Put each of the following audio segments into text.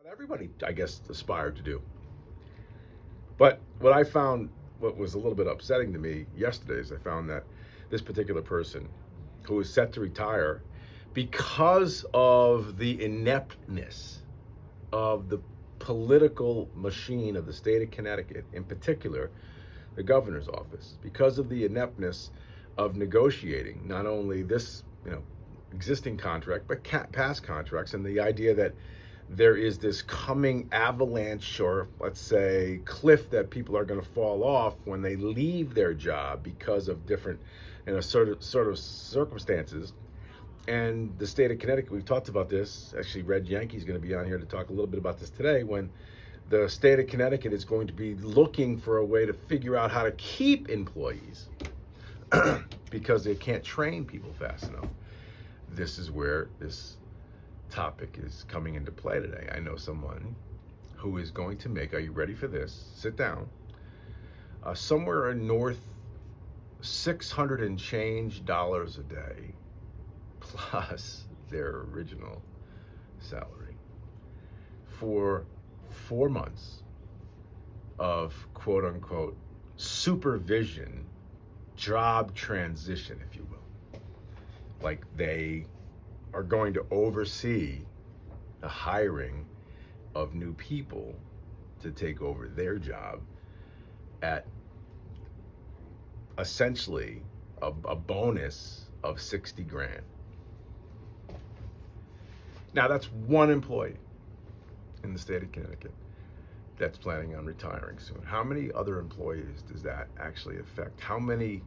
what everybody, I guess, aspired to do. But what I found, what was a little bit upsetting to me yesterday, is I found that this particular person who is set to retire because of the ineptness of the political machine of the state of Connecticut, in particular, the governor's office, because of the ineptness of negotiating not only this, existing contract, but past contracts, and the idea that there is this coming avalanche, or let's say cliff, that people are going to fall off when they leave their job because of different, sort of circumstances. And the state of Connecticut, we've talked about this. Actually, Red Yankee's going to be on here to talk a little bit about this today, when the state of Connecticut is going to be looking for a way to figure out how to keep employees because they can't train people fast enough. This is where this topic is coming into play today. I know someone who is going to make, are you ready for this? Sit down. Somewhere in north, 600 and change dollars a day, plus their original salary, for 4 months of quote unquote supervision, job transition, if you will. Like they are going to oversee the hiring of new people to take over their job at essentially a bonus of 60 grand. Now that's one employee in the state of Connecticut that's planning on retiring soon. How many other employees does that actually affect? How many,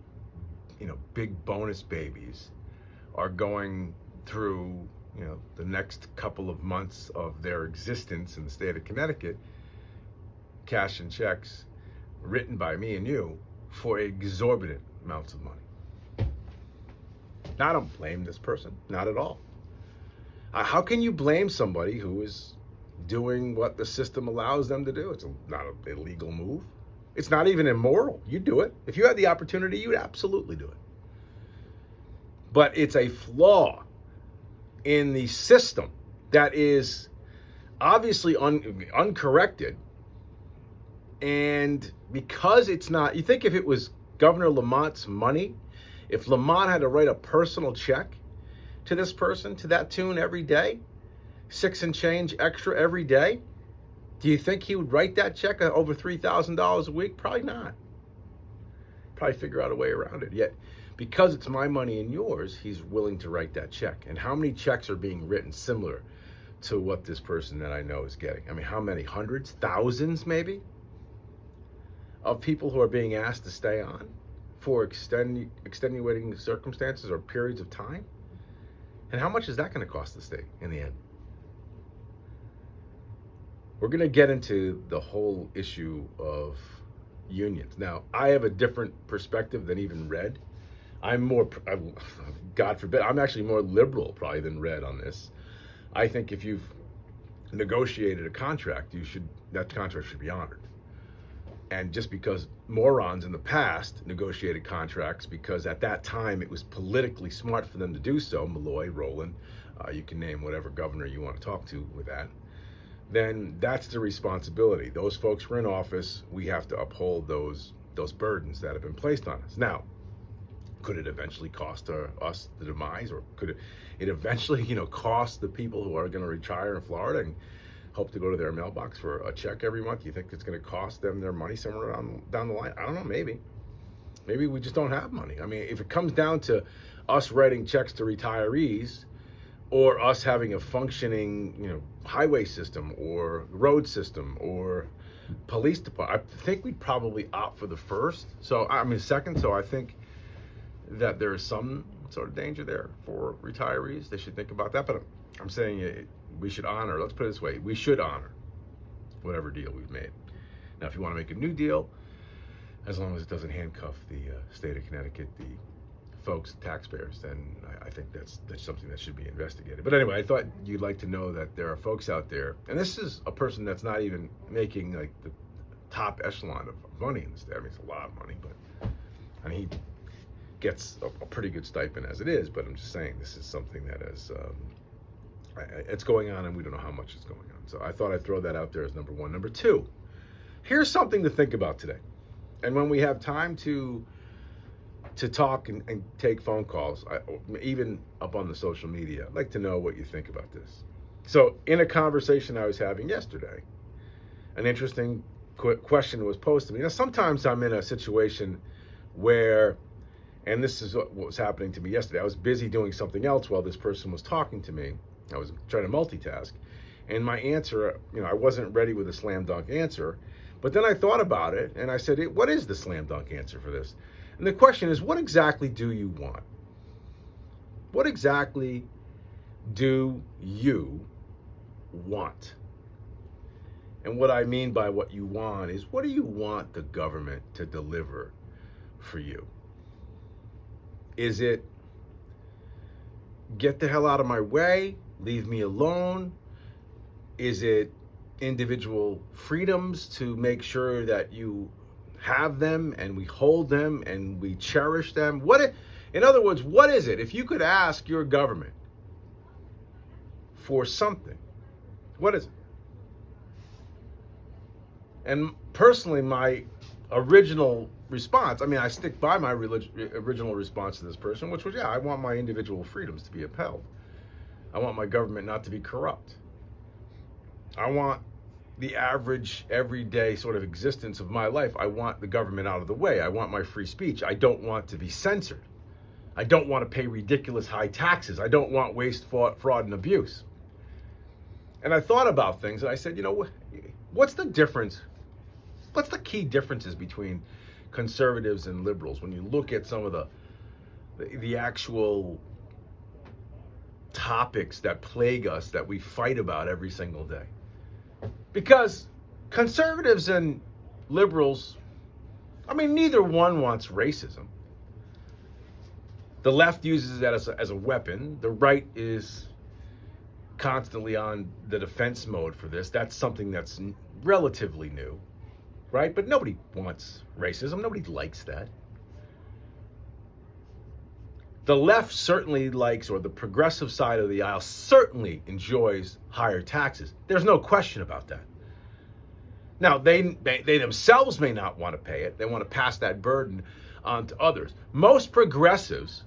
big bonus babies are going through, the next couple of months of their existence in the state of Connecticut, cash and checks written by me and you for exorbitant amounts of money? Now, I don't blame this person, not at all. How can you blame somebody who is doing what the system allows them to do? It's not an illegal move. It's not even immoral. You do it. If you had the opportunity, you would absolutely do it. But it's a flaw in the system that is obviously uncorrected. And because it's not, you think if it was Governor Lamont's money, if Lamont had to write a personal check to this person to that tune every day, 6 and change extra every day, do you think he would write that check over $3,000 a week? Probably not. Probably figure out a way around it. Yet, because it's my money and yours, he's willing to write that check. And how many checks are being written similar to what this person that I know is getting? I mean, how many? Hundreds, thousands maybe, of people who are being asked to stay on for extenuating circumstances or periods of time? And how much is that going to cost the state in the end? We're going to get into the whole issue of unions. Now, I have a different perspective than even Red. I'm more, God forbid, I'm actually more liberal probably than Red on this. I think if you've negotiated a contract, that contract should be honored. And just because morons in the past negotiated contracts because at that time it was politically smart for them to do so, Malloy, Rowland, you can name whatever governor you want to talk to with that, then that's the responsibility. Those folks were in office. We have to uphold those burdens that have been placed on us. Now, could it eventually cost us the demise, or could it eventually, cost the people who are going to retire in Florida and hope to go to their mailbox for a check every month? You think it's going to cost them their money somewhere down the line? I don't know, maybe. Maybe we just don't have money. I mean, if it comes down to us writing checks to retirees, or us having a functioning, highway system or road system or police department, I think we'd probably opt for the first. Second. So I think that there is some sort of danger there for retirees. They should think about that. But I'm saying we should honor, let's put it this way, we should honor whatever deal we've made. Now, if you want to make a new deal, as long as it doesn't handcuff the state of Connecticut, the folks, taxpayers, then I think that's something that should be investigated. But anyway, I thought you'd like to know that there are folks out there, and this is a person that's not even making like the top echelon of money in the state. I mean, it's a lot of money, but he gets a pretty good stipend as it is. But I'm just saying, this is something that is It's going on, and we don't know how much is going on. So I thought I'd throw that out there as number one. Number two, here's something to think about today. And when we have time to talk and take phone calls, even up on the social media, I'd like to know what you think about this. So in a conversation I was having yesterday, an interesting question was posed to me. Now, sometimes I'm in a situation where, and this is what was happening to me yesterday, I was busy doing something else while this person was talking to me. I was trying to multitask. And my answer, I wasn't ready with a slam dunk answer. But then I thought about it, and I said, what is the slam dunk answer for this? And the question is, what exactly do you want? What exactly do you want? And what I mean by what you want is, what do you want the government to deliver for you? Is it get the hell out of my way, leave me alone? Is it individual freedoms to make sure that you have them and we hold them and we cherish them? In other words, what is it? If you could ask your government for something, what is it? And personally, my original response, I stick by my original response to this person, which was, I want my individual freedoms to be upheld. I want my government not to be corrupt. I want the average, everyday sort of existence of my life. I want the government out of the way. I want my free speech. I don't want to be censored. I don't want to pay ridiculous high taxes. I don't want waste, fraud, and abuse. And I thought about things, and I said, what's the difference? What's the key differences between conservatives and liberals when you look at some of the actual topics that plague us, that we fight about every single day? Because conservatives and liberals, neither one wants racism. The left uses that as a weapon. The right is constantly on the defense mode for this. That's something that's relatively new, right? But nobody wants racism. Nobody likes that. The left certainly likes, or the progressive side of the aisle certainly enjoys higher taxes. There's no question about that. Now, they themselves may not want to pay it. They want to pass that burden on to others. Most progressives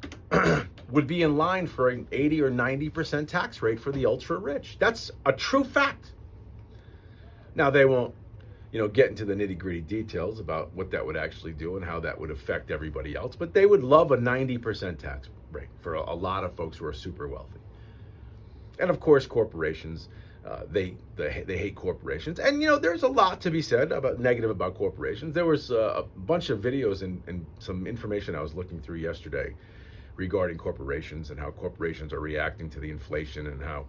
would be in line for an 80 or 90% tax rate for the ultra rich. That's a true fact. Now, they won't, get into the nitty-gritty details about what that would actually do and how that would affect everybody else, but they would love a 90% tax rate for a lot of folks who are super wealthy. And of course, corporations, they hate corporations. And, there's a lot to be said about negative about corporations. There was a bunch of videos and some information I was looking through yesterday regarding corporations and how corporations are reacting to the inflation, and how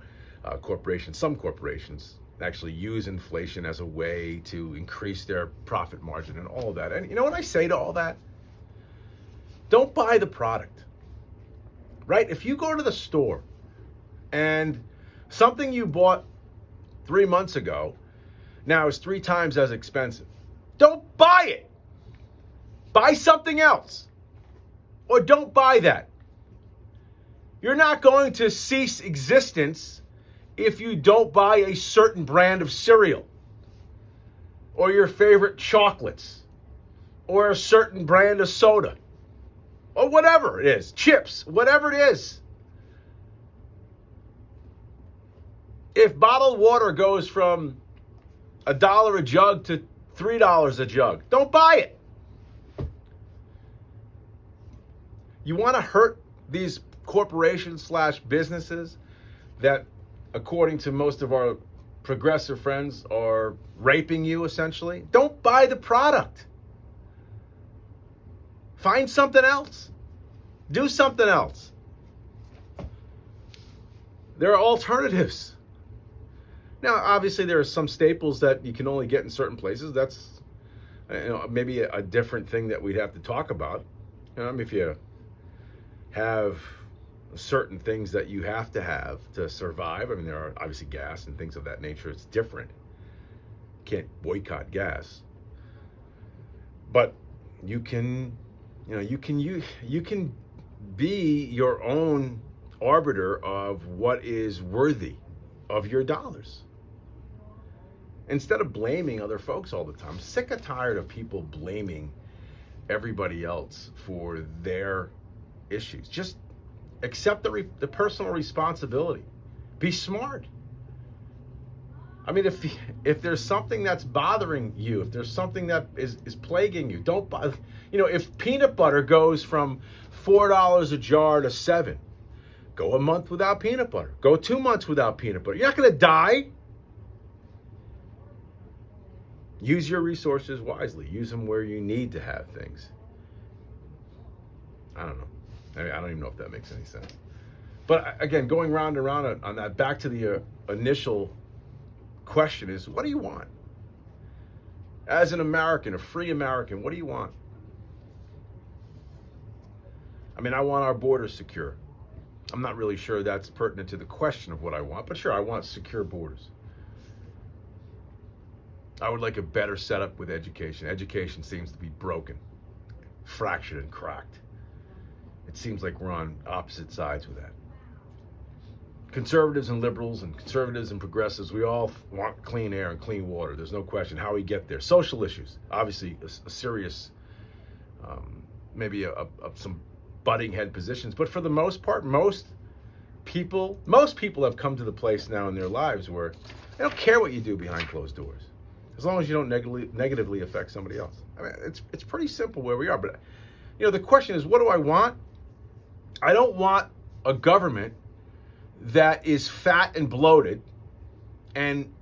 some corporations actually use inflation as a way to increase their profit margin and all of that. And you know what I say to all that? Don't buy the product, right? If you go to the store and something you bought 3 months ago now is 3 times as expensive, don't buy it. Buy something else, or don't buy that. You're not going to cease existence if you don't buy a certain brand of cereal, or your favorite chocolates, or a certain brand of soda, or whatever it is, chips, whatever it is. If bottled water goes from $1 a jug to $3 a jug, don't buy it. You want to hurt these corporations / businesses that, according to most of our progressive friends, are raping you, essentially? Don't buy the product. Find something else. Do something else. There are alternatives. Now, obviously, there are some staples that you can only get in certain places. That's maybe a different thing that we'd have to talk about. If you have certain things that you have to survive. There are obviously gas and things of that nature. It's different. Can't boycott gas. But you can be your own arbiter of what is worthy of your dollars. Instead of blaming other folks all the time. I'm sick and tired of people blaming everybody else for their issues. Just accept the personal responsibility. Be smart. I mean, if there's something that's bothering you, if there's something that is plaguing you, don't buy. If peanut butter goes from $4 a jar to $7, go a month without peanut butter. Go 2 months without peanut butter. You're not going to die. Use your resources wisely. Use them where you need to have things. I don't know. I mean, I don't even know if that makes any sense. But again, going round and round on that, back to the initial question is, what do you want? As an American, a free American, what do you want? I mean, I want our borders secure. I'm not really sure that's pertinent to the question of what I want, but sure, I want secure borders. I would like a better setup with education. Education seems to be broken, fractured, and cracked. It seems like we're on opposite sides with that. Conservatives and liberals and conservatives and progressives, we all want clean air and clean water. There's no question how we get there. Social issues, obviously a serious, maybe some butting head positions. But for the most part, most people have come to the place now in their lives where they don't care what you do behind closed doors, as long as you don't negatively affect somebody else. I mean, it's pretty simple where we are. But the question is, what do I want? I don't want a government that is fat and bloated and,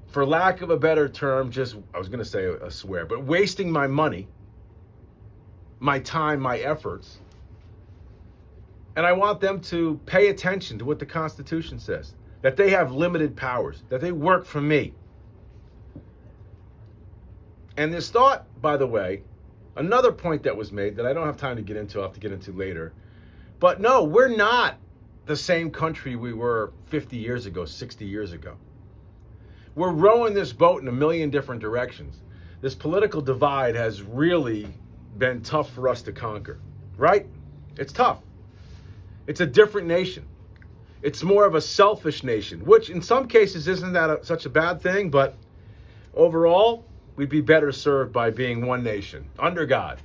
for lack of a better term, I was going to say a swear, but wasting my money, my time, my efforts. And I want them to pay attention to what the Constitution says, that they have limited powers, that they work for me. And this thought, by the way, another point that was made that I don't have time to get into, I'll have to get into later. But no, we're not the same country we were 50 years ago, 60 years ago. We're rowing this boat in a million different directions. This political divide has really been tough for us to conquer, right? It's tough. It's a different nation. It's more of a selfish nation, which in some cases isn't that such a bad thing, but overall, we'd be better served by being one nation, under God.